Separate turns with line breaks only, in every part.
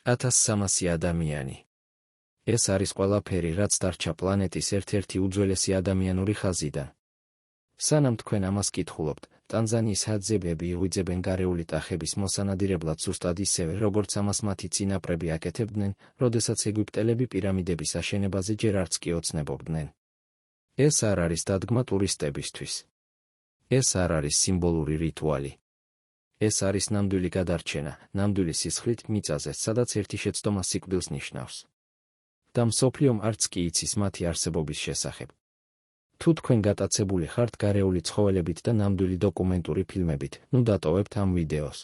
1300 ადამიანი. ეს არის ყველაფერი, რაც დარჩა პლანეტის ერთ-ერთი უძველესი ადამიანური ხაზიდან. სანამ თქვენ ამას კითხულობთ, ტანზანიის ჰაძებები ღვიძებენ გარეული ტახების მოსანადირებლად ზუსტად ისევე, როგორც ამას მათი წინაპრები აკეთებდნენ, როდესაც ეგვიპტელები პირამიდების აშენებაზე ჯერ არც კი ოცნებობდნენ. ეს არ არის დადგმა ტურისტებისთვის. ეს არ არის სიმბოლური რიტუალი. ეს არის ნამდვილი გადარჩენა, ნამდვილი სისხლით მიწაზე, სადაც ერთი შეცდომა სიკვდილს ნიშნავს. და მსოფლიომ არც კი იცის მათი არსებობის შესახებ. თუ თქვენ გატაცებული ხართ გარეული ცხოველებით და ნამდვილი დოკუმენტური ფილმებით, ნუ დატოვებთ ამ ვიდეოს.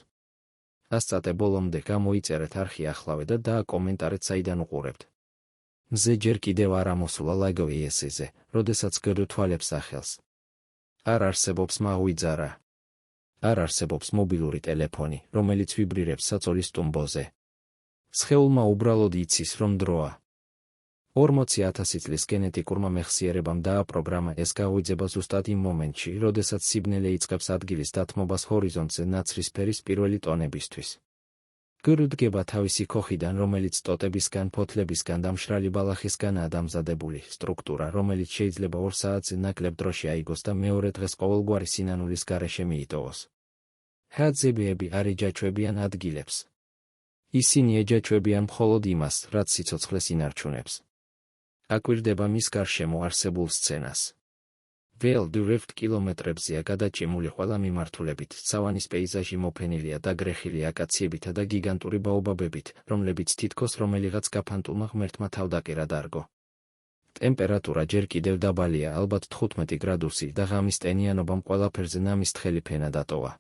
ასწრაფე ბოლომდე გამოიწერეთ არხი ახლავე და დააკომენტარეთ საიდან უყურებთ. მზე ჯერ კიდევ არ ამოსულა ლაიგოვი ესეზე, როდესაც გერუთვალებს სახელს. არ არსებობს მაღვიძარა. არ არსებობს მობილური ტელეფონი, რომელიც ვიბრირებს საწოლის ტუმბოზე. სხეულმა უბრალოდ იცის, რომ დროა. 40,000 წლის გენეტიკურმა მეხსიერებამ დააპროგრამა ეს გაღვიძება ზუსტად იმ მომენტში, როდესაც სიბნელე იწყებს ადგილის დათმობას ჰორიზონტზე ნაცრისფერის პირველი ტონებისთვის. გრუ დგება თავისი ქოხიდან, რომელიც ტოტებისგან, ფოთლებისგან და მშრალი ბალახისგანაა დამზადებული, სტრუქტურა, რომელიც შეიძლება 2 საათზე ნაკლებ დროში აიგოს და მეორე დღეს ყოველგვარი სინანულის გარეშე მიიტოვოს. ჰაძებები არ ეჯაჭვებიან ადგილებს. ისინი ეჯაჭვებიან მხოლოდ იმას, რაც სიცოცხლეს ინარჩუნებს. აკვირდება მის გარშემო არსებულ სცენას. ველდურევთ კილომეტრებზეა გადაჭიმული ყველა მიმართულებით, სავანის პეიზაჟი მოფენილია დაგრეხილი აკაციებითა და გიგანტური ბაობაბებით, რომლებიც თითქოს რომელიღაც გაფანტულმა ღმერთმა თავდაკერა დარგო. ტემპერატურა ჯერ კიდევ დაბალია, ალბათ 15 გრადუსი და ღამის ტენიანობამ ყველაფერზე ნამის თხელი ფენა დატოვა.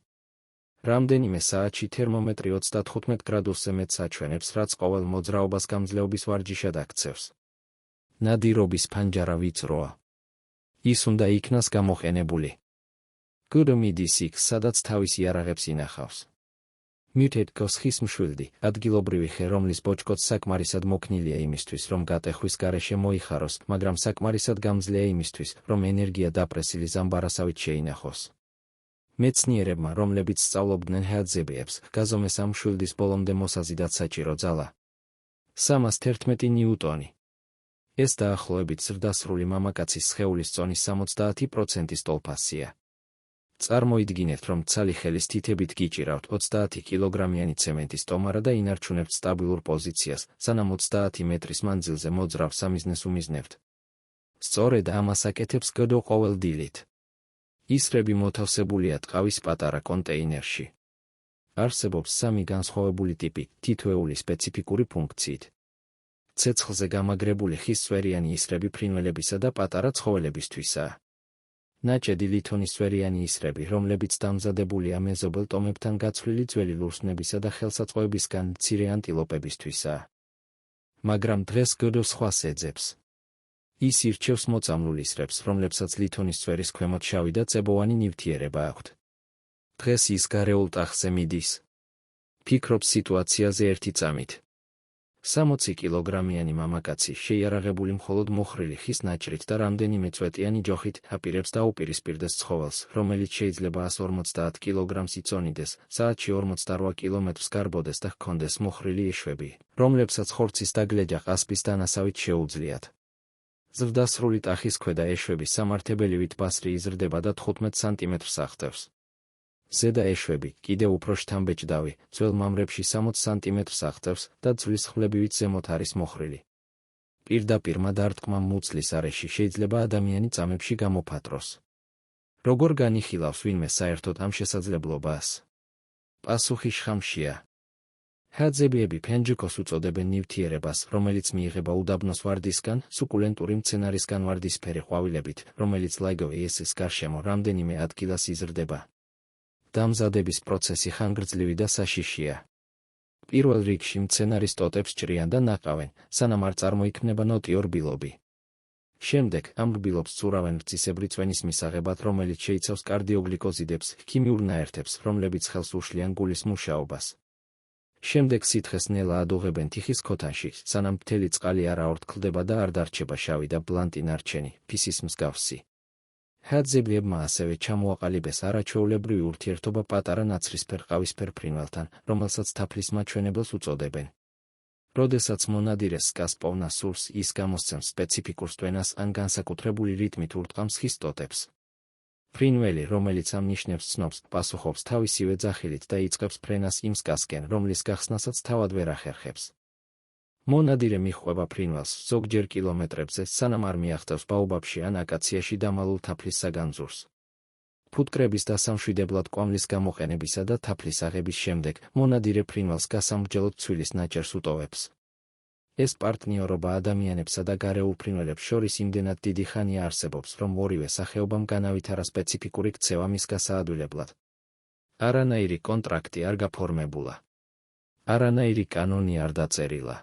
რამდენიმე საათში თერმომეტრი 35 გრადუსზე მეტს აჩვენებს, რაც ყოველ მოძრაობას გამძლეობის ვარჯიშად აქცევს. ნადირობის ფანჯარა ვიწროა. ის უნდა იქნას გამოყენებული. გრუ მიდის იქ, სადაც თავის იარაღებს ინახავს. მიუთედკოს ხის მშვილდი, ადგილობრივი ხე, რომლის ბოჭკოც საკმარისად მოქნილია იმისთვის, რომ გატეხვის გარეშე მოიხაროს, მაგრამ საკმარისად გამძლეა იმისთვის, რომ ენერგია დაპრესილი ზამბარასავით შეინახოს. მეცნიერებმა, რომლებიც სწავლობდნენ ჰაძებებს, გაზომეს ამ მშვილდის ბოლომდე მოსაზიდად საჭირო ძალა. 311 ნიუტონი. ეს დაახლოებით ზრდასრული მამაკაცის სხეულის წონის 70%-ის ტოლფასია. წარმოიდგინეთ, რომ ცალი ხელის თითებით გიჭირავთ 30 კილოგრამიანი ცემენტის ტომარა და ინარჩუნებთ სტაბილურ პოზიციას, სანამ 30 მეტრის მანძილზე მოძრავ სამიზნეს უმიზნებთ. სწორედ ამას აკეთებს გრუ ყოველ დილით. ისრები მოთავსებულია ტყავის პატარა კონტეინერში. არსებობს 3 განსხვავებული ტიპი, თითოეული სპეციფიკური ფუნქციით. ცეცხლზე გამაგრებული ხის სვერიანი ისრები ფრინველებისა და პატარა ცხოველებისთვისაა. ნაჭედი ლითონის სვერიანი ისრები, რომლებიც დამზადებულია მეზობელ ტომებთან გაცვლილი ძველი ლურსმნებისა და ხელსაწყოებისგან, მცირე ანტილოპებისთვისაა. მაგრამ დღეს გრუ სხვას ეძებს. ის ირჩევს მოწამლულ ისრებს, რომლებსაც ლითონის სვერის ქვემოთ შავი და წებოვანი ნივთიერება აქვთ. დღეს ის გარეულ ტახზე მიდის. ფიქრობს სიტუაციაზე ერთი წამით. 60 კილოგრამიანი მამაკაცი, შეიარაღებული მხოლოდ მოხრილი ხის ნაჭრით და რამდენიმე წვეტიანი ჯოხით, აპირებს დაუპირისპირდეს ცხოველს, რომელიც შეიძლება 150 კილოგრამს იწონიდეს, საათში 48 კილომეტრს გარბოდეს და ჰქონდეს მოხრილი ეშვები, რომლებსაც ხორცის დაგლეჯა ყასპის დანასავით შეუძლიათ. ზრდასრული ტახის ქვედა ეშვები სამართებელივით ბასრი იზრდება და 15 სანტიმეტრს აღწევს. ზედა ეშვები, კიდევ უფრო შთამბეჭდავი, ძველ მამრებში 60 სანტიმეტრს აღწევს და ძვლის ხლებივით ზემოთ არის მოხრილი. პირდაპირმა დარტყმამ მუცლის არეში შეიძლება ადამიანი წამებში გამოფათროს. როგორ განიხილავს ვინმე საერთოდ ამ შესაძლებლობას? პასუხი შხამშია. ჰაძებები ფენჯიკოს უწოდებენ ნივთიერებას, რომელიც მიიღება უდაბნოს ვარდისგან, სუკულენტური მცენარისგან ვარდისფერი ყვავილებით, რომელიც ლაიგოვი ესის გარშემო რამდენიმე ადგილას იზრდება. დამზადების პროცესი ხანგრძლივი და საშიშია. პირველ რიგში მცენარის ტოტებს ჭრიან და ნაყავენ, სანამ არ წარმოიქმნება ნოტიო რბილობი. შემდეგ ამ რბილობს ცურავენ რძისებრი წვენის მისაღებად, რომელიც შეიცავს კარდიოგლიკოზიდებს, ქიმიურ ნაერთებს, რომლებიც ხელს უშლიან გულის მუშაობას. შემდეგ სითხეს ნელა ადუღებენ თიხის ქოთანში, სანამ მთელი წყალი არ აორთქლდება და არ დარჩება შავი და ბლანტი ნარჩენი, ფისის მსგავსი. ჰაძებლებმა ასევე ჩამოაყალიბეს არაჩვეულებრივი ურთიერთობა პატარა ნაცრისფერ ყავისფერ ფრინველთან, რომელსაც თაფლის მაჩვენებელს უწოდებენ. როდესაც მონადირეს სკას პოვნა სურს, ის გამოსცემს სპეციფიკურ სტვენას ან განსაკუთრებული რიტმით ურტყამს ხის ტოტებს. ფრინველი, რომელიც ამ ნიშნებს ცნობს, პასუხობს თავისივე ძახილით და იწყებს ფრენას იმ სკასკენ, რომლის გახსნასაც თავად ვერ ახერხებს. მონადირე მიჰყვება ფრინველს ზოგჯერ კილომეტრებზე, სანამ არ მიაღწევს ბაობაბში ან აკაციაში დამალულ თაფლის საგანძურს. ფუტკრების დასამშვიდებლად კვამლის გამოყენებისა და თაფლის აღების შემდეგ, მონადირე ფრინველს გასამრჯელოდ ცვილის ნაჭერს უტოვებს. ეს პარტნიორობა ადამიანებსა და გარეულ ფრინველებს შორის იმდენად დიდი ხანია არსებობს, რომ ორივე სახეობამ განავითარა სპეციფიკური ქცევა მის გასაადვილებლად. არანაირი კონტრაქტი არ გაფორმებულა. არანაირი კანონი არ დაწერილა.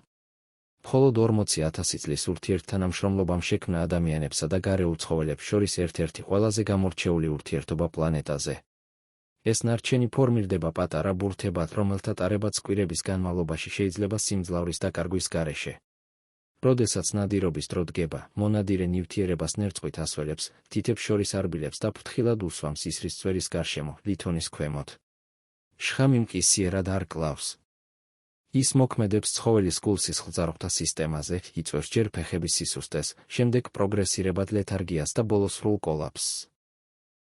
მხოლოდ 40,000 წლის ურთიერთთანამშრომლობამ შექმნა ადამიანებსა და გარეულ ცხოველებს შორის ერთ-ერთი ყველაზე გამორჩეული ურთიერთობა პლანეტაზე. ეს ნარჩენი ფორმირდება პატარა ბურთებად, რომელთა ტარებაც კვირების განმავლობაში შეიძლება სიმძლავრის დაკარგვის გარეშე. როდესაც ნადირობის დრო დგება, მონადირე ნივთიერებას ნერწყვით ასველებს, თითებს შორის არბილებს და ფრთხილად უსვამს ისრის წვერის გარშემო, ლითონის ქვემოთ. შხამი მყისიერად არ კლავს. ის მოქმედებს ცხოველის გულ-სისხლძარღვთა სისტემაზე, იწვევს ჯერ ფეხების სისუსტეს, შემდეგ პროგრესირებად ლეთარგიას და ბოლოს სრულ კოლაფსს.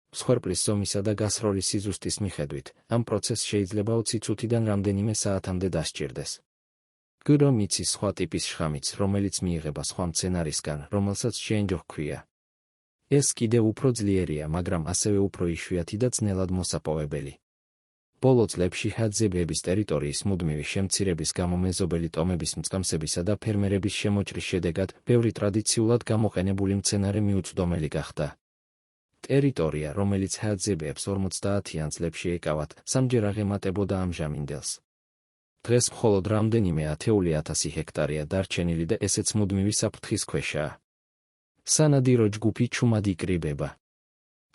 მსხვერპლის ზომისა და გასროლის სიზუსტის მიხედვით, ამ პროცესს შეიძლება 20 წუთიდან რამდენიმე საათამდე დასჭირდეს. გრო მიცის სხვა ტიპის შხამიც, რომელიც მიიღება სხვა მცენარისგან, რომელსაც შენჯო ჰქვია. ეს კიდევ უფრო ძლიერია, მაგრამ ასევე უფრო იშვიათი და ძნელად მოსაპოვებელი. ბოლო წლებში ჰაძებების ტერიტორიის მუდმივი შემცირების გამო მეზობელი ტომების მწყემსებისა და ფერმერების შემოჭრის შედეგად, ბევრი ტრადიციულად გამოყენებული მცენარე მიუწვდომელი გახდა. ტერიტორია, რომელიც ჰაძებებს 50-იან წლებში ეკავათ, სამჯერ აღემატებოდა ამჟამინდელს. დღეს მხოლოდ რამდენიმე ათეული ათასი ჰექტარია დარჩენილი და ესეც მუდმივი საფრთხის ქვეშაა. სანადირო ჯგუფი ჩუმად იკრიბება.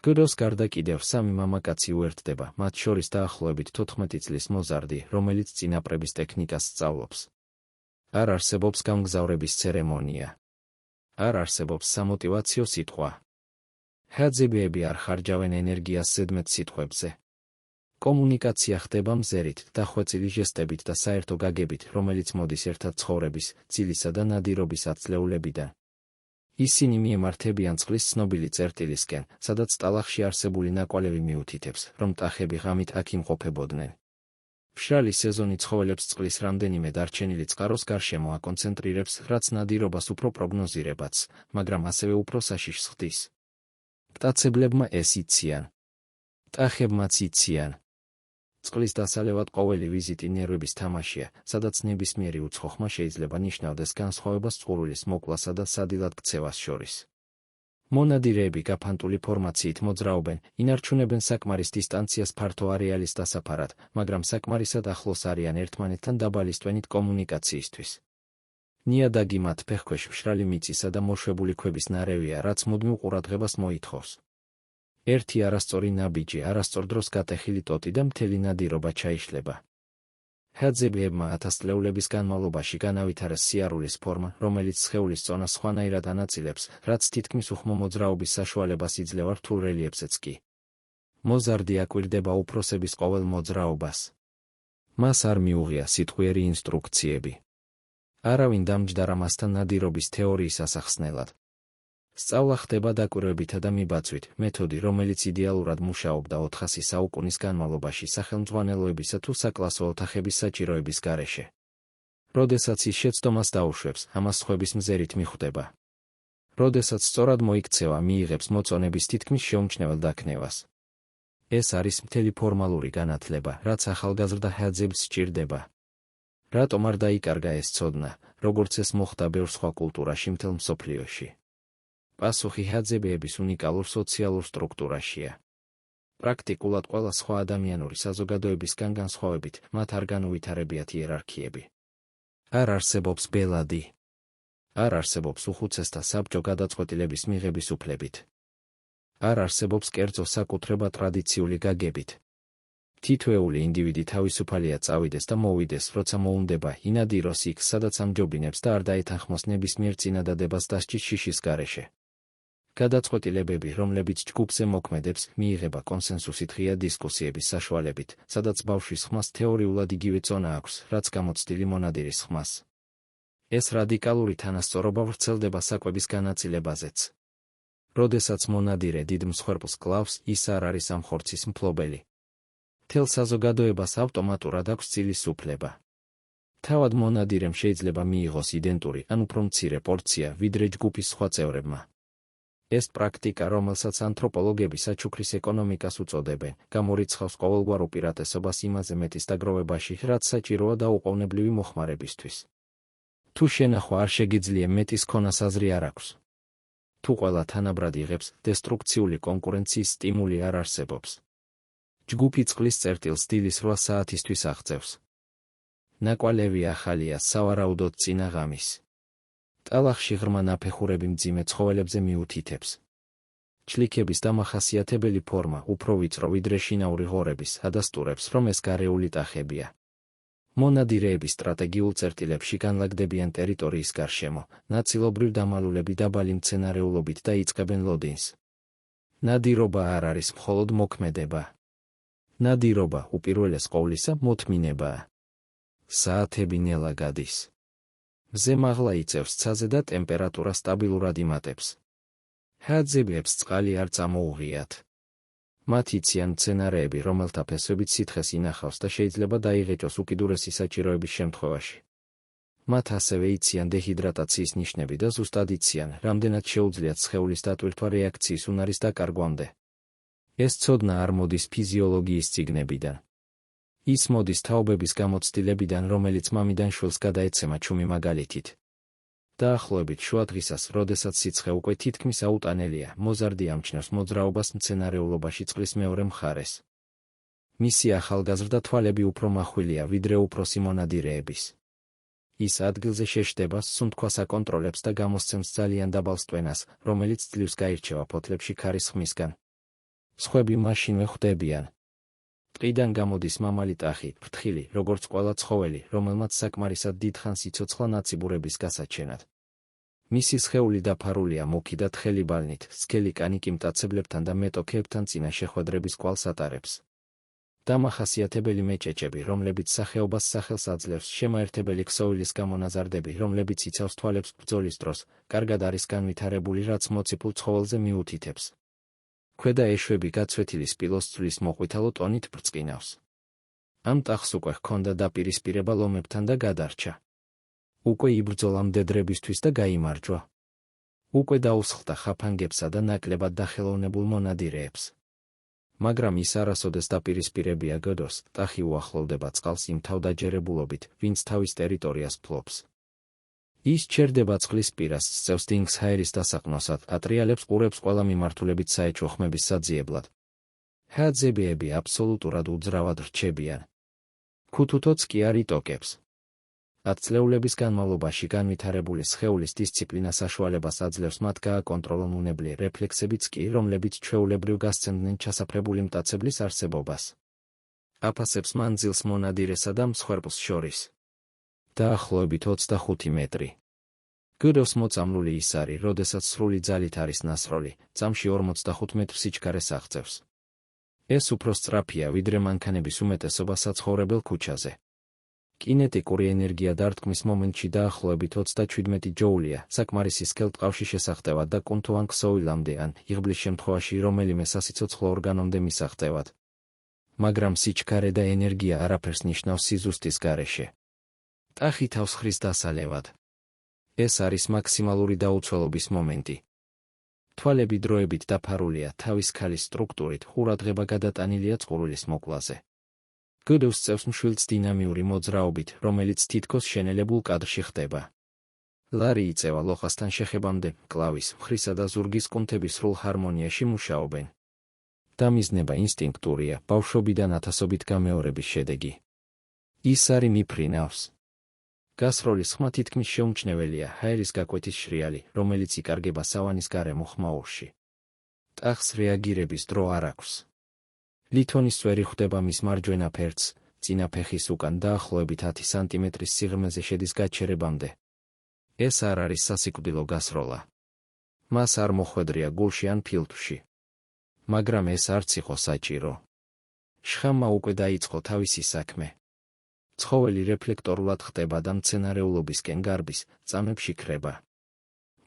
გროს გარდა კიდევ 3 მამაკაცი უერთდება, მათ შორის დაახლოებით 14 წლის მოზარდი, რომელიც წინაპრების ტექნიკას სწავლობს. არ არსებობს გამგზავრების ცერემონია. არ არსებობს სამოტივაციო სიტყვა. ჰაძებები არ ხარჯავენ ენერგიას ზედმეტ სიტყვებზე. კომუნიკაცია ხდება მზერით, დახვეწილი ჟესტებით და საერთო გაგებით, რომელიც მოდის ერთად ცხოვრების, წილისა და ნადირობის ათწლეულებიდან. ისინი მიემართებიან წყლის ცნობილი წერტილისკენ, სადაც ტალახში არსებული ნაკვალევი მიუთითებს, რომ ტახები ღამით აქ იმყოფებოდნენ. მშრალი სეზონი ცხოველებს წყლის რამდენიმე დარჩენილი წყაროს გარშემო აკონცენტრირებს, რაც ნადირობას უფრო პროგნოზირებაც, მაგრამ ასევე უფრო საშიშს ხდის. მტაცებლებმა ეს იციან. ტახებმაც იციან. წყლის დასალევად ყოველი ვიზიტი ნერვების თამაშია, სადაც ნებისმიერი უცხო ხმა შეიძლება ნიშნავდეს განსხვავებას წყურულის მოკლასა და სადილად ქცევას შორის. მონადირეები გაფანტული ფორმაციით მოძრაობენ, ინარჩუნებენ საკმარის დისტანციას ფართო არეალის დასაფარად, მაგრამ საკმარისად ახლოს არიან ერთმანეთთან დაბალი სტვენით კომუნიკაციისთვის. ნიადაგი მათ ფეხქვეშ მშრალი მიწისა და მოშვებული ქვების ნარევია, რაც მუდმივ ყურადღებას მოითხოვს. ერთი არასწორი ნაბიჯი, არასწორ დროს გატეხილი ტოტი და მთელი ნადირობა ჩაიშლება. ჰაძებებმა ათასწლეულების განმავლობაში განავითარეს სიარულის ფორმა, რომელიც სხეულის წონას სხვანაირად ანაწილებს, რაც თითქმის უხმო მოძრაობის საშუალებას იძლევა რთულ რელიეფზეც კი. მოზარდი აკვირდება უფროსების ყოველ მოძრაობას. მას არ მიუღია სიტყვიერი ინსტრუქციები. არავინ დამჯდარა მასთან ნადირობის თეორიის ასახსნელად. სწავლა ხდება დაკვირვებითა და მიბაძვით, მეთოდი, რომელიც იდეალურად მუშაობდა 400 საუკუნის განმავლობაში სახელმძღვანელოებისა თუ საკლასო ოთახების საჭიროების გარეშე. როდესაც ის შეცდომას დაუშვებს, ამას სხვების მზერით მიხვდება. როდესაც სწორად მოიქცევა, მიიღებს მოწონების თითქმის შეუმჩნევლ დაქნევას. ეს არის მთელი ფორმალური განათლება, რაც ახალგაზრდა ჰაძებს სჭირდება. რატომ არ დაიკარგა ეს ცოდნა, როგორც ეს მოხდა ბევრ სხვა კულტურაში მთელ მსოფლიოში? პასუხი ჰაძებების უნიკალურ სოციალურ სტრუქტურაშია. პრაქტიკულად ყველა სხვა ადამიანური საზოგადოებისგან განსხვავებით, მათ არ განუვითარებიათ იერარქიები. არ არსებობს ბელადი. არ არსებობს უხუცესთა საბჭო გადაწყვეტილების მიღების უფლებით. არ არსებობს კერძო საკუთრება ტრადიციული გაგებით. თითოეული ინდივიდი თავისუფალია წავიდეს და მოვიდეს, როცა მოუნდება, ინადიროს იქ, სადაც ამჯობინებს და არ დაეთანხმოს ნებისმიერ წინადადებას დასჭის შიშის გარეშე. გადაწყვეტილებები, რომლებიც ჯგუფზე მოქმედებს, მიიღება კონსენსუსით ღია დისკუსიების საშუალებით, სადაც ბავშვის ხმას თეორიულად იგივე წონა აქვს, რაც გამოცდილი მონადირის ხმას. ეს რადიკალური თანასწორობა ვრცელდება საკვების განაწილებაზეც. როდესაც მონადირე დიდ მსხვერპლს კლავს, ის არ არის ამ ხორცის მფლობელი. მთელ საზოგადოებას ავტომატურად აქვს წილის უფლება. თავად მონადირემ შეიძლება მიიღოს იდენტური ან უფრო მცირე პორცია, ვიდრე ჯგუფის სხვა წევრებმა. ეს პრაქტიკა, რომელსაც ანთროპოლოგები საჩუქრის ეკონომიკას უწოდებენ, გამორიცხავს ყოველგვარ უპირატესობას იმაზე მეტის დაგროვებაში, რაც საჭიროა დაუყოვნებლივი მოხმარებისთვის. თუ შენახვა არ შეგიძლია, მეტის ქონას აზრი არ აქვს. თუ ყველა თანაბრად იღებს, დესტრუქციული კონკურენციის სტიმული არ არსებობს. ჯგუფი წყლის წერტილს დილის 8 საათისთვის აღწევს. ნაკვალევი ახალია, სავარაუდოდ წინა ღამის. ტალახში ღრმა ნაფეხურები მძიმე ცხოველებზე მიუთითებს. ჩლიქების დამახასიათებელი ფორმა, უფრო ვიწრო ვიდრე შინაური ღორების, ადასტურებს, რომ ეს გარეული ტახებია. მონადირეები სტრატეგიულ წერტილებში განლაგდებიან ტერიტორიის გარშემო, ნაწილობრივ დამალულები დაბალი მცენარეულობით და იწყებენ ლოდინს. ნადირობა არ არის მხოლოდ მოქმედება. ნადირობა, უპირველეს ყოვლისა, მოთმინებაა. საათები ნელა გადის. მზე მაღლა იწევს ცაზე და ტემპერატურა სტაბილურად იმატებს. ჰაძებებს წყალი არ წამოუღიათ. მათ იციან მცენარეები, რომელთა ფესვებით სითხეს ინახავს და შეიძლება დაიღეჭოს უკიდურესი საჭიროების შემთხვევაში. მათ ასევე იციან დეჰიდრატაციის ნიშნები და ზუსტად იციან, რამდენად შეუძლიათ სხეულის დატვირთვა რეაქციის უნარის დაკარგვამდე. ეს ცოდნა არ მოდის ფიზიოლოგიის წიგნებიდან. ის მოდის თაობების გამოცდილებიდან, რომელიც მამიდან შვილს გადაეცემა ჩუმი მაგალითით. დაახლოებით შუადღისას, როდესაც სიცხე უკვე თითქმის აუტანელია, მოზარდი ამჩნევს მოძრაობას მცენარეულობაში წყლის მეორე მხარეს. მისი ახალგაზრდა თვალები უფრო მახვილია, ვიდრე უფროსი მონადირეების. ის ადგილზე შეშდება, სუნთქვას აკონტროლებს და გამოსცემს ძალიან დაბალ სტვენას, რომელიც ძლივს გაირჩევა ფოთლებში ქარის ხმისგან. სხვები მაშინვე ხვდებიან. ტყიდან გამოდის მამალი ტახი, ფრთხილი, როგორც ყველა ცხოველი, რომელმაც საკმარისად დიდხანს იცოცხლა ნაციბურების გასაჩენად. მისი სხეული დაფარულია მუქი და თხელი ბალნით, სქელი კანი კი მტაცებლებთან და მეტოქეებთან წინა შეხვედრების კვალს ატარებს. დამახასიათებელი მეჭეჭები, რომლებიც სახეობას სახელს აძლევს, შემაერთებელი ქსოვილის გამონაზარდები, რომლებიც იცავს თვალებს ბრძოლის დროს, კარგად არის განვითარებული, რაც მოციფულ ცხოველზე მიუთითებს. ქვედა ეშვები გაცვეთილი სპილოს წვლის მოყვითალო ტონით ბრწყინავს. ამ ტახს უკვე ჰქონდა დაპირისპირება ლომებთან და გადარჩა. უკვე იბრძოლა მდედრებისთვის და გაიმარჯვა. უკვე დაუსხლტა ხაფანგებსა და ნაკლებად დახელოვნებულ მონადირეებს. მაგრამ ის არასოდეს დაპირისპირებია გდოს, ტახი უახლოვდება წყალს იმ თავდაჯერებულობით, ვინც თავის ტერიტორიას ფლობს. ის ჩერდება წყლის პირას, სწევს დინგს ჰაერის დასაყნოსად, ატრიალებს ყურებს ყველა მიმართულებით საეჭვო ხმების საძიებლად. ჰაძებიები აბსოლუტურად უძრავად რჩებიან. ქუთუთოც კი არ იტოკებს. 10 წლეულების განმავლობაში განვითარებული სხეულის დისციპლინა საშუალებას აძლევს მათ გააკონტროლონ უნებლი რეფლექსებიც კი, რომლებიც ჩვეულებრივ გასცემდნენ ჩასაფრებული მტაცებლის არსებობას. აფასებს მანძილს მონადირესა და მსხვერპლს შორის. დაახლოებით 25 მეტრი. გდოს მოწამლული ის არის, როდესაც სრული ძალით არის ნასროლი, წამში 45 მეტრ სიჩქარეს აღწევს. ეს უფრო სწრაფია, ვიდრე მანქანების უმეტესობა საცხოვრებელ ქუჩაზე. კინეტიკური ენერგია დარტყმის მომენტში დაახლოებით 37 ჯოულია, საკმარისი სქელტყავში შესახტევად და კუნთო ან ქსოვილამდე ან იღბლის შემთხვევაში რომელიმე სასიცოცხლო ორგანომდე მისაღწევად. მაგრამ სიჩქარე და ენერგია არაფერს ნიშნავს სიზუსტის გარეშე. ტახი თავს ხრის დასალევად. ეს არის მაქსიმალური დაუცველობის მომენტი. თვალები დროებით დაფარულია, თავის ქალის სტრუქტურით, ყურადღება გადატანილია წყურულის მოკლაზე. გდოს წევს მშვილდს დინამიური მოძრაობით, რომელიც თითქოს შენელებულ კადრში ხდება. ლარი იწევა ლოხასთან შეხებამდე, კლავის, მხრისა და ზურგის კუნთები სრულ ჰარმონიაში მუშაობენ. დამიზნება ინსტინქტურია, ბავშვობიდან ათასობით გამეორების შედეგი. ის არის მიფრინავს. გასროლის ხმა თითქმის შეუმჩნეველია, ჰაერის გაკვეთის შრიალი, რომელიც იკარგება სავანის გარემო ხმაურში. ტახს რეაგირების დრო არ აქვს. ლითონის წვერი ხვდება მის მარჯვენა ფერდს, წინა ფეხის უკან დაახლოებით 10 სანტიმეტრის სიღრმეზე შედის გაჩერებამდე. ეს არ არის სასიკვდილო გასროლა. მას არ მოხვედრია გულში ან ფილტვში. მაგრამ ეს არც იყო საჭირო. შხამმა უკვე დაიწყო თავისი საქმე. ცხოველი რეფლექტორულად ხდება და მცენარეულობისკენ გარბის წამებში ქრება.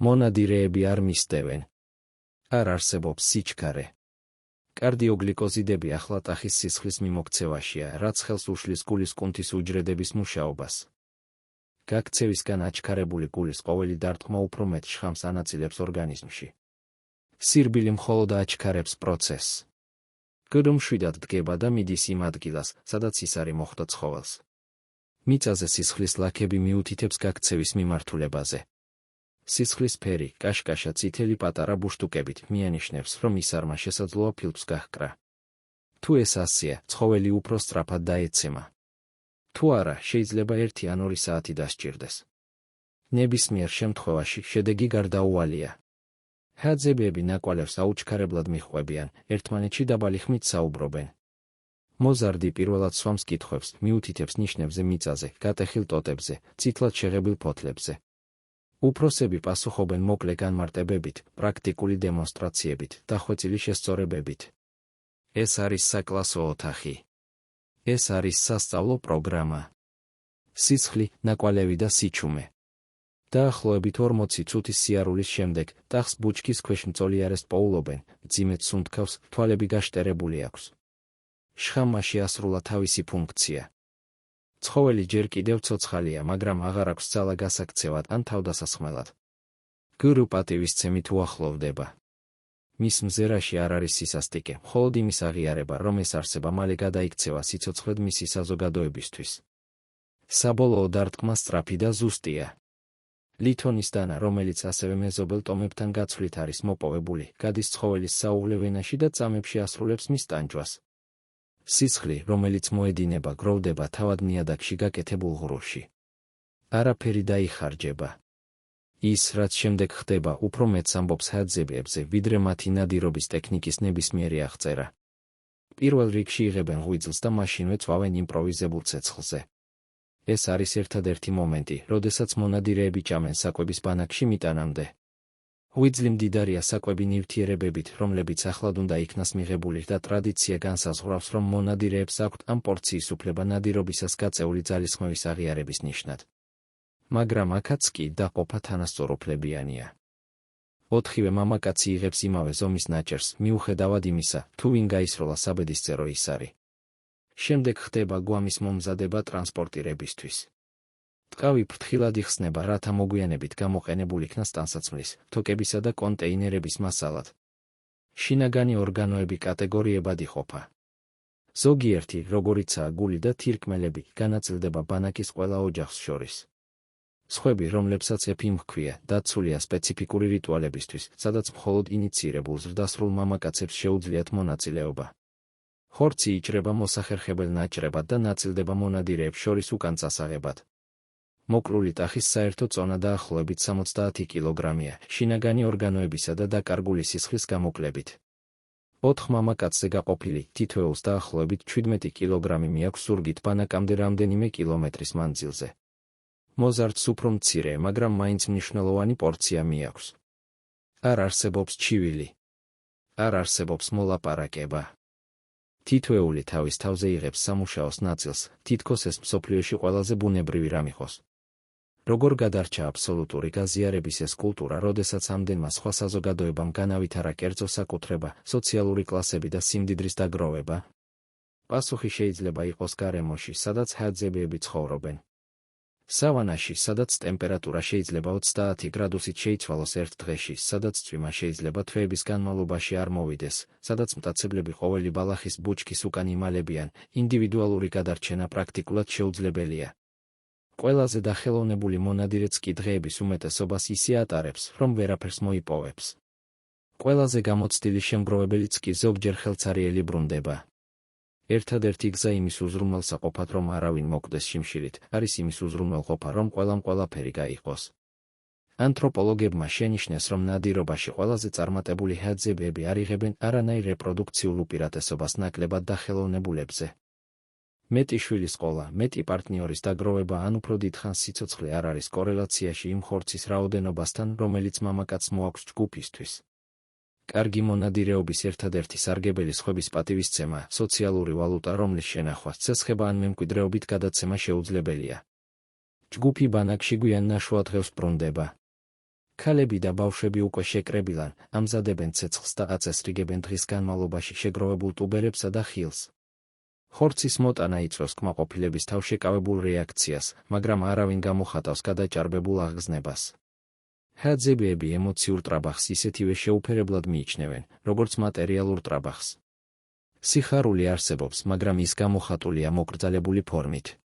მონადირეები არ მისდევენ. არ არსებობს სიჩქარე. კარდიოგლიკოზიდები ახლატახის სისხლის მიმოქცევაშია, რაც ხელს უშლის გულის კუნთის უჯრედების მუშაობას. გაქცევისგან აჩქარებული გულის ყოველი დარტყმა უფრო მეტ შხამს ანაწილებს ორგანიზმში. სირბილი მხოლოდ აჩქარებს პროცესს. გდო მშვიდად დგება და მიდის იმ ადგილას, სადაც ის არის მოხვდა ცხოველს. მიწაზე სისხლის ლაქები მიუთითებს გაქცევის მიმართულებაზე. სისხლის ფერი, კაშკაშა წითელი პატარა ბუშტუკებით მიანიშნებს, რომ ისარმა შესაძლოა ფილტვს გაჰკრა. თუ ეს ასეა, ცხოველი უფრო სწრაფად დაეცემა. თუ არა, შეიძლება 1 ან 2 საათი დასჭირდეს. ნებისმიერ შემთხვევაში შედეგი გარდაუვალია. ჰაძებები ნაკვალევს აუჩქარებლად მიჰყვებიან, ერთმანეთში დაბალი ხმით საუბრობენ. მოზარდი პირველად სვამს კითხვებს, მიუთითებს ნიშნებზე მიწაზე, გატეხილ ტოტებზე, წითლად შეღებილ ფოთლებზე. უფროსები პასუხობენ მოკლე განმარტებებით, პრაქტიკული დემონსტრაციებით, დახვეწილი შესწორებებით. ეს არის საკლასო ოთახი. ეს არის სასწავლო პროგრამა. სისხლი, ნაკვალევი და სიჩუმე. დაახლოებით 40 წუთის სიარულის შემდეგ ტახს ბუჩქის ქვეშ მწოლიარეს პოულობენ, მძიმედ სუნთქავს, თვალები გაშტერებული აქვს. შხამაში ასრულა თავისი ფუნქცია. ცხოველი ჯერ კიდევ ცოცხალია, მაგრამ აღარ აქვს ძალა გასაქცევად ან თავდასასხმელად. გრუ პატივისცემით უახლოვდება. მის მზერაში არ არის სისასტიკე, მხოლოდ იმის აღიარება, რომ ეს არსება მალე გადაიქცევა სიცოცხლედ მისი საზოგადოებისთვის. საბოლოო დარტყმა სწრაფი და ზუსტია. ლითონის დანა, რომელიც ასევე მეზობელ ტომებთან გაცვლით არის მოპოვებული, გადის ცხოველის საუღლე ვენაში და წამებში ასრულებს მის ტანჯვას. სისხლი, რომელიც მოედინება, გროვდება თავად ნიადაგში გაკეთებულ ღრუში. არაფერი დაიხარჯება. ის, რაც შემდეგ ხდება, უფრო მეტს ამბობს ჰაძებებზე, ვიდრე მათი ნადირობის ტექნიკის ნებისმიერი აღწერა. პირველ რიგში იღებენ ღვიძლს და მაშინვე წვავენ იმპროვიზებულ ცეცხლზე. ეს არის ერთადერთი მომენტი, როდესაც მონადირეები ჭამენ საკვების ბანაკში მიტანამდე. ღვიძლი მდიდარია საკვები ნივთიერებებით, რომლებიც ახლად უნდა იქნას მიღებული და ტრადიცია განსაზღვრავს, რომ მონადირეებს აქვთ ამ პორციის უფლება ნადირობისას გაწეული ძალისხმევის აღიარების ნიშნად. მაგრამ აქაც კი დაყოფა თანასწორუფლებიანია. 4-ვე მამაკაცი იღებს იმავე ზომის ნაჭერს, მიუხედავად იმისა, თუ ვინ გაისროლა საბედისწერო ის არის. შემდეგ ხდება გვამის მომზადება ტრანსპორტირებისთვის. ტყავი ფრთხილად იხსნება, რათა მოგვიანებით გამოყენებულ იქნას ტანსაცმლის, თოკებისა და კონტეინერების მასალად. შინაგანი ორგანოები კატეგორიებად იყოფა. ზოგიერთი, როგორიცაა გული და თირკმელები, განაწილდება ბანაკის ყველა ოჯახს შორის. სხვები, რომლებსაც ეფიმ ჰქვია, დაცულია სპეციფიკური რიტუალებისთვის, სადაც მხოლოდ ინიცირებულ ზრდასრულ მამაკაცებს შეუძლიათ მონაწილეობა. ხორცი იჭრება მოსახერხებელ ნაჭრებად და ნაწილდება მონადირეებს შორის უკან წასაღებად. მოკლული ტახის საერთო წონა დაახლოებით 70 კილოგრამია, შინაგანი ორგანოებისა და დაკარგული სისხლის გამოკლებით. 4 მამაკაცზე გაყოფილი, თითოეულს დაახლოებით 17 კილოგრამი მიაქვს ზურგით ბანაკამდე რამდენიმე კილომეტრის მანძილზე. მოზარდს უფრო მცირე, მაგრამ მაინც მნიშვნელოვანი პორცია მიაქვს. არ არსებობს ჩივილი. არ არსებობს მოლაპარაკება. თითოეული თავის თავზე იღებს სამუშაოს ნაწილს, თითქოს ეს მსოფლიოში ყველაზე ბუნებრივი რამ იყოს. როგორ გადარჩა აბსოლუტური გაზიარების ეს კულტურა, როდესაც ამდენმა სხვა საზოგადოებამ განავითარა კერძო საკუთრება, სოციალური კლასები და სიმდიდრის დაგროვება? პასუხი შეიძლება იყოს გარემოში, სადაც ჰაძებები ცხოვრობენ. სავანაში, სადაც ტემპერატურა შეიძლება 30 გრადუსით შეიცვალოს ერთ დღეში, სადაც წვიმა შეიძლება თვეების განმავლობაში არ მოვიდეს, სადაც მტაცებლები ყოველი ბალახის ბუჩქის უკან იმალებიან, ინდივიდუალური გადარჩენა პრაქტიკულად შეუძლებელია. ყველაზე დახელოვნებული მონადირეც კი დღეების უმეტესობას ისე ატარებს, რომ ვერაფერს მოიპოვებს. ყველაზე გამოცდილი შემგროვებელიც კი ზოგჯერ ხელცარიელი ბრუნდება. ერთადერთი გზა იმის უზრუნველსაყოფად, რომ არავინ მოკვდეს შიმშილით, არის იმის უზრუნველყოფა, რომ ყველამ ყველაფერი გაიყოს. ანთროპოლოგებმა შენიშნეს, რომ ნადირობაში ყველაზე წარმატებული ჰაძებები არ იღებენ არანაირ რეპროდუქციულ უპირატესობას ნაკლებად დახელოვნებულებზე. მეტი შვილის ყოლა, მეტი პარტნიორის დაგროვება ან უფრო დიდხანს სიცოცხლე არ არის კორელაციაში იმ ხორცის რაოდენობასთან, რომელიც მამაკაცს მოაქვს ჯგუფისთვის. კარგი მონადირეობის ერთადერთი სარგებელი სხვების პატივისცემა, სოციალური ვალუტა, რომლის შენახვა, ცეცხლება ან მემკვიდრეობით გადაცემა შეუძლებელია. ჯგუფი ბანაკში გვიან-ნაშუა დღეს ბრუნდება. ქალები და ბავშვები უკვე შეკრებილან, ამზადებენ ცეცხლს და აწესრიგებენ დღის განმავლობაში შეგროვებულ ტუბერებსა და ხილს. ხორცის მოტანა იწვევს კმაყოფილების თავშეკავებულ რეაქციას, მაგრამ არავინ გამოხატავს გადაჭარბებულ აღგზნებას. ჰაძებები ემოციურ ტრაბახს ისეთივე შეუფერებლად მიიჩნევენ, როგორც მატერიალურ ტრაბახს. სიხარული არსებობს, მაგრამ ის გამოხატულია მოკრძალებული ფორმით.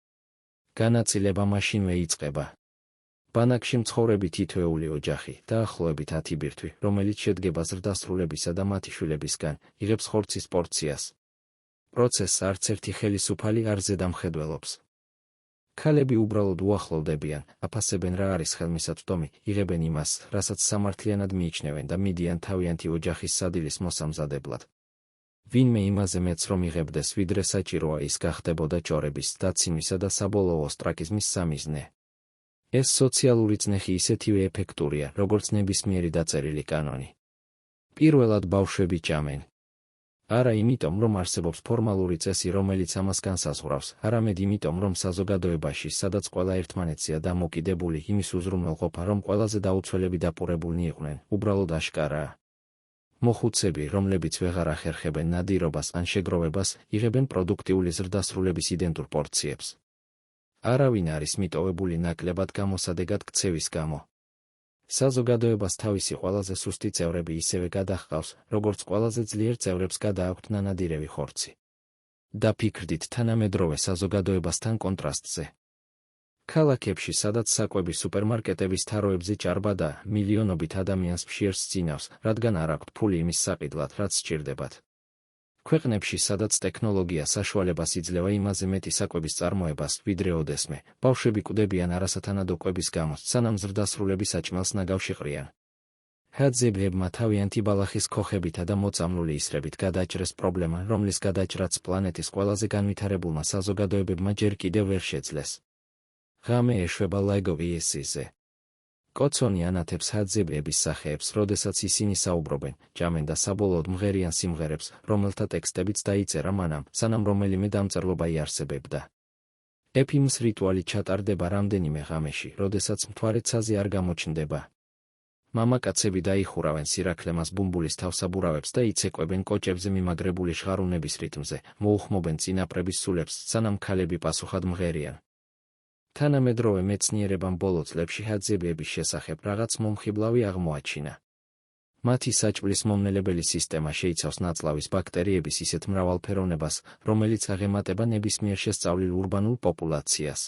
განაწილება მაშინვე იწყება. ბანაკში მცხოვრები თითოეული ოჯახი, დაახლოებით 10 ბირთვი, რომელიც შედგება ზრდასრულებისა და მათი შვილებისგან, იღებს ხორცის პორციას. პროცესს არც ერთი ხელისუფალი არ ზედამხედველობს. ქალები უბრალოდ უახლოვდებიან, აფასებენ რა არის ხელმისაწვდომი, იღებენ იმას, რასაც სამართლიანად მიიჩნევენ და მიდიან თავიანთი ოჯახის სადილის მოსამზადებლად. ვინმე იმაზე მეც რომ იღებდეს, ვიდრე საჭიროა ის გახდებოდა ჭორების, დაცინვისა და საბოლოო ოსტრაკიზმის სამიზნე. ეს სოციალური წნეხი ისეთივე ეფექტურია, როგორც ნებისმიერი დაწერილი კანონი. პირველად ბავშვები ჭამენ. არა იმიტომ, რომ არსებობს ფორმალური წესი, რომელიც ამას განსაზღვრავს, არამედ იმიტომ, რომ საზოგადოებაში, სადაც ყველა ერთმანეთზეა დამოკიდებული, იმის უზრუნველყოფა, რომ ყველაზე დაუცველები დაპურებულნი იყვნენ, უბრალოდ აშკარაა. მოხუცები, რომლებიც ვეღარ ახერხებენ ნადირობას ან შეგროვებას, იღებენ პროდუქტიული ზრდასრულების იდენტურ პორციებს. არავინ არის მიტოვებული ნაკლებად გამოსადეგად ქცევის გამო. საზოგადოებას თავისი ყველაზე სუსტი წევრები ისევე გადაჰყავს, როგორც ყველაზე ძლიერ წევრებს გადააქვთ ნანადირევი ხორცი. დაფიქრდით თანამედროვე საზოგადოებასთან კონტრასტზე. ქალაქებში, სადაც საკვები სუპერმარკეტების თაროებზე ჭარბადაა, მილიონობით ადამიანს მშიერს წინავს, რადგან არ აქვთ ფული იმის საყიდლად, რაც სჭირდებათ. ქვეყნებში, სადაც ტექნოლოგია საშუალებას იძლევა იმაზე მეტი საკვების წარმოებას, ვიდრე ოდესმე, ბავშვები კვდებიან არასათანადო კვების გამო, სანამ ზრდასრულები საჭმელს ნაგავში ყრიან. ჰაძებებმა თავიანთი ბალახის ქოხებითა და მოწამლული ისრებით გადაჭრეს პრობლემა, რომლის გადაჭრაც პლანეტის ყველაზე განვითარებულმა საზოგადოებებმა ჯერ კიდევ ვერ შეძლეს. ღამე ეშვება ლაიგოვიესიზე. კოცონი ანათებს ჰაძებების სახეებს, როდესაც ისინი საუბრობენ, ჭამენ და საბოლოოდ მღერიან სიმღერებს, რომელთა ტექსტებიც დაიწერა მანამ, სანამ რომელიმე დამწერლობა იარსებებდა. ეფიმს რიტუალი ჩატარდება რამდენიმე ღამეში, როდესაც მთვარე ცაზე არ გამოჩნდება. მამაკაცები დაიხურავენ სირაქლემას ბუმბულის თავსაბურავებს და იცეკვებენ კოჭებზე მიმაგრებული ჟღარუნების რიტმზე, მოუხმობენ წინაპრების სულებს, სანამ ქალები პასუხად მღერიან. თანამედროვე მეცნიერებამ ბოლო წლებში ჰაძებების შესახებ რაღაც მომხიბლავი აღმოაჩინა. მათი საჭმლის მომნელებელი სისტემა შეიცავს ნაწლავის ბაქტერიების ისეთ მრავალფეროვნებას, რომელიც აღემატება ნებისმიერ შესწავლილ ურბანულ პოპულაციას.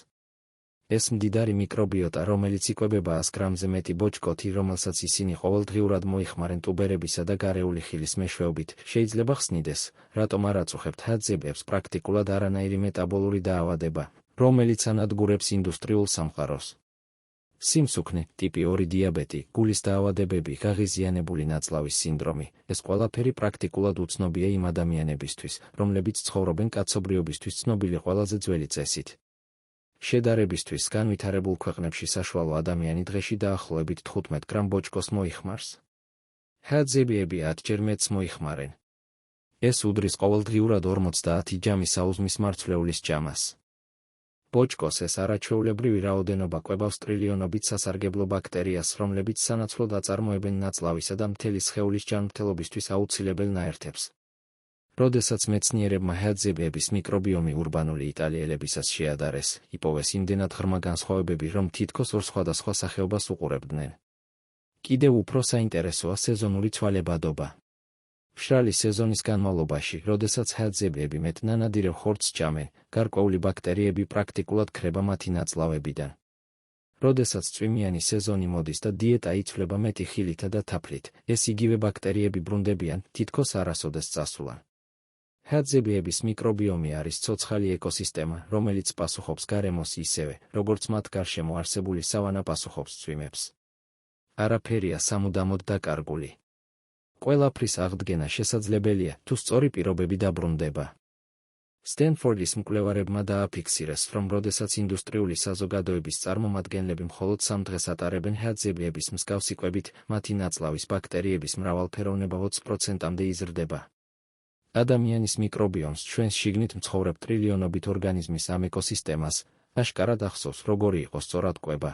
ეს მდიდარი მიკრობიოტა, რომელიც იკვებება 100 გრამზე მეტი ბოჭკოთი, რომელსაც ისინი ყოველდღიურად მოიხმარენ ტუბერებისა და გარეული ხილის მეშვეობით, შეიძლება ხსნიდეს, რატომ არ აწუხებთ ჰაძებებს პრაქტიკულად არანაირი მეტაბოლური დაავადება, რომელიც ანადგურებს ინდუსტრიულ სამყაროს. სიმსუქნე, ტიპი 2 დიაბეტი, გულის დაავადებები, გაღიზიანებული ნაწლავის სინდრომი, ეს ყველაფერი პრაქტიკულად უცნობია იმ ადამიანებისთვის, რომლებიც ცხოვრობენ კაცობრიობისთვის ცნობილი ყველაზე ძველი წესით. შედარებისთვის, განვითარებულ ქვეყნებში საშუალო ადამიანი დღეში დაახლოებით 15 გრამ ბოჭკოს მოიხმარს. ჰაძებები 10-ჯერ მეტს მოიხმარენ. ეს უდრის ყოველდღიურად 50 ჯამი საუზმის მარცვლეულის ჭამას. ბოჭკოს ეს არაჩვეულებრივი რაოდენობა კვებავს ტრილიონობით სასარგებლო ბაქტერიას, რომლებიც სანაცვლოდ აწარმოებენ ნაწლავისა და მთელი სხეულის ჯანმრთელობისთვის აუცილებელ ნაერთებს. როდესაც მეცნიერებმა ჰაძებების მიკრობიომი ურბანული იტალიელებისას შეადარეს, იპოვეს იმდენად ღრმა განსხვავებები, რომ თითქოს ორ სხვადასხვა სახეობას უყურებდნენ. კიდევ უფრო საინტერესოა სეზონური ცვალებადობა. მშრალი სეზონის განმავლობაში, როდესაც ჰაძებები მეტ ნანადირევ ხორცს ჭამენ, გარკვეული ბაქტერიები პრაქტიკულად ქრება მათი ნაწლავებიდან. როდესაც წვიმიანი სეზონი მოდის და დიეტა იცვლება მეტი ხილითა და თაფლით, ეს იგივე ბაქტერიები ბრუნდებიან, თითქოს არასოდეს წასულან. ჰაძებების მიკრობიომი არის ცოცხალი ეკოსისტემა, რომელიც პასუხობს გარემოს ისევე, როგორც მათ გარშემო არსებული სავანა პასუხობს წვიმებს. არაფერია სამუდამოდ დაკარგული. ყველაფრის აღდგენა შესაძლებელია, თუ სწორი პირობები დაბრუნდება. სტენფორდის მკვლევარებმა დააფიქსირეს, რომ როდესაც ინდუსტრიული საზოგადოების წარმომადგენლები მხოლოდ 3 დღეს ატარებენ ჰაძებიების მსგავსი კვებით, მათი ნაწლავის ბაქტერიების მრავალფეროვნება 20%-მდე იზრდება. ადამიანის მიკრობიომს, ჩვენს შიგნით მცხოვრებ ტრილიონობით ორგანიზმის ამ ეკოსისტემას, აშკარად ახსოვს, როგორი იყო სწორად კვება.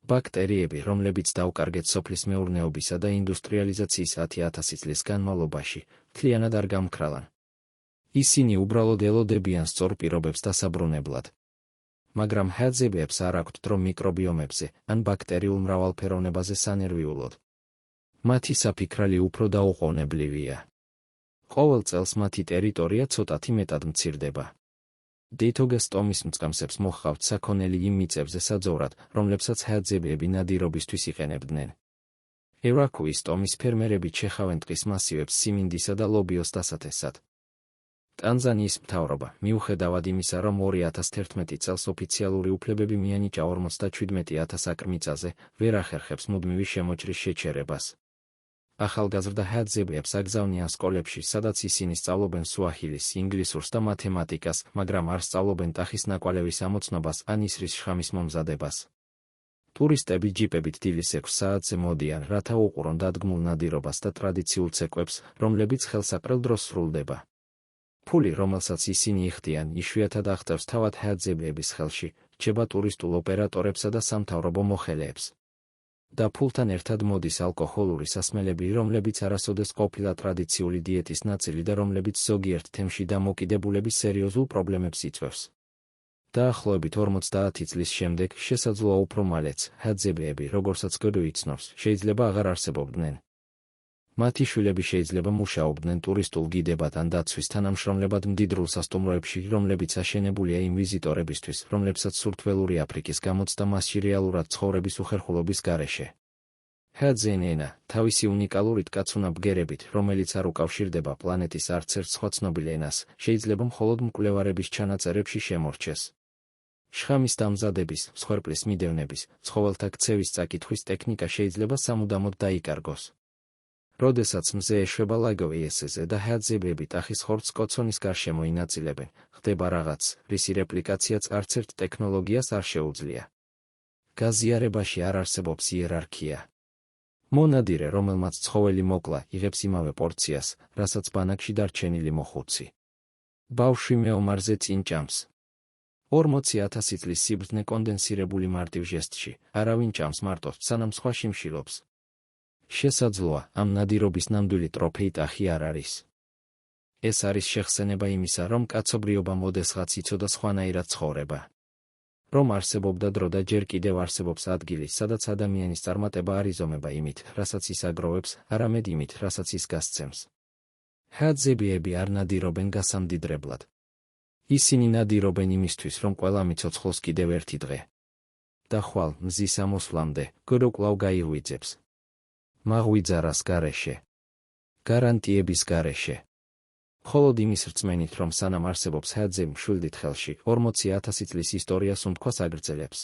ბაქტერიები, რომლებიც დაუკარგეთ სოფლის მეურნეობისა და ინდუსტრიალიზაციის 10,000 წლის განმავლობაში, მთლიანად არ გამქრალან. ისინი უბრალოდ ელოდებიან სწორ პირობებს დასაბრუნებლად. მაგრამ ჰაძებებს არ აქვთ დრო მიკრობიომებზე ან ბაქტერიულ მრავალფეროვნებაზე სანერვიულოდ. მათი საფიქრალი უფრო დაუყოვნებლივია. ყოველ წელს მათი ტერიტორია ცოტათი მეტად მცირდება. დეითოგესტომის მწყემსებს მოჰყავთ საქონელი იმ მიწებზე საძოვრად, რომლებსაც ჰაძებები ნადირობისთვის იყენებდნენ. ერაკვიის ტომის ფერმერები ჩეხავენ ტყის მასივებს სიმინდისა და ლობიოს დასათესად. ტანზანიის მთავრობა, მიუხედავად იმისა, რომ 2011 წელს ოფიციალური უფლებები მიანიჭა 57,000 აკრ მიწაზე, ვერ ახერხებს მუდმივი შემოჭრის შეჩერებას. ახალგაზრდა ჰაძებებს აგზავნიან სკოლებში, სადაც ისინი სწავლობენ სუაჰილის, ინგლისურს და მათემატიკას, მაგრამ არ სწავლობენ ტახის ნაკვალევის ამოცნობას ან ისრის შხამის მომზადებას. ტურისტები ჯიპებით დილის 6 საათზე მოდიან, რათა უყურონ დადგმულ ნადირობას და ტრადიციულ ცეკვებს, რომლებიც ხელსაყრელ დროს სრულდება. ფული, რომელსაც ისინი იხდიან, იშვიათად აღწევს თავად ჰაძებების ხელში, რჩება ტურისტულ ოპერატორებსა და სამთავრობო მოხელეებს. და ფულთან ერთად მოდის ალკოჰოლური სასმელები, რომლებიც არასოდეს ყოფილა ტრადიციული დიეტის ნაწილი და რომლებიც ზოგიერთ თემში დამოკიდებულების სერიოზულ პრობლემებს იწვევს. დაახლოებით 50 წლის შემდეგ, შესაძლოა უფრო მალეც, ჰაძებები, როგორცაც გვეიცნობს, შეიძლება აღარ არსებობდნენ. მათი შვილები შეიძლება მუშაობდნენ ტურისტულ გიდებად ან დაცვის თანამშრომლებად მდიდრულ სასტუმროებში, რომლებიც აშენებულია იმ ვიზიტორებისთვის, რომლებსაც სურთ ველური აფრიკის გამოცდა მასში რეალურად ცხოვრების უხერხულობის გარეშე. ჰაძეენა, თავისი უნიკალური ტკაცუნა ბგერებით, რომელიც არ უკავშირდება პლანეტის არც ერთ სხვა ცნობილ ენას, შეიძლება მხოლოდ მკვლევარების ჩანაწერებში შემორჩეს. შხამის დამზადების, მსხვერპლის მიდევნების, ცხოველთა ქცევის წაკითხვის ტექნიკა შეიძლება სამუდამოდ დაიკარგოს. როდესაც მზე ეშვება ლაგოვიესზე და ჰაძებები ტახის ხორცს კოცონის გარშემო ინაწილებენ, ხდება რაღაც, რისი რეპლიკაციაც არც ერთ ტექნოლოგიას არ შეუძლია. გაზიარებაში არ არსებობს იერარქია. მონადირე, რომელმაც ცხოველი მოკლა, იღებს იმავე პორციას, რასაც ბანაკში დარჩენილი მოხუცი. ბავშვი მეომარზე წინ ჭამს. 40,000 წლის სიბრძნე კონდენსირებული მარტივ ჟესტში, არავინ ჭამს მარტოს, სანამ სხვა შიმშილობს. შესაძლოა, ამ ნადირობის ნამდვილი ტროფეი ტახი არ არის. ეს არის შეხსენება იმისა, რომ კაცობრიობა მოდესღაც იცოდა სხვანაირად ცხოვრება. რომ არსებობდა დრო და ჯერ კიდევ არსებობს ადგილი, სადაც ადამიანის წარმატება არ იზომება იმით, რასაც ის აგროვებს, არამედ იმით, რასაც ის გასცემს. ჰაძებიები არ ნადირობენ გასამდიდრებლად. ისინი ნადირობენ იმისთვის, რომ ყველა მიცოცხლოს კიდევ ერთი დღე. და ხვალ, მზის ამოსვლამდე, გრო კვლავ გაიღვიძებს. მაღვიძარას გარეშე. გარანტიების გარეშე. მხოლოდ იმის რწმენით, რომ სანამ არსებობს ჰაძე მშვილდით ხელში, 40,000 წლის ისტორიას უმთქვას აგრძელებს.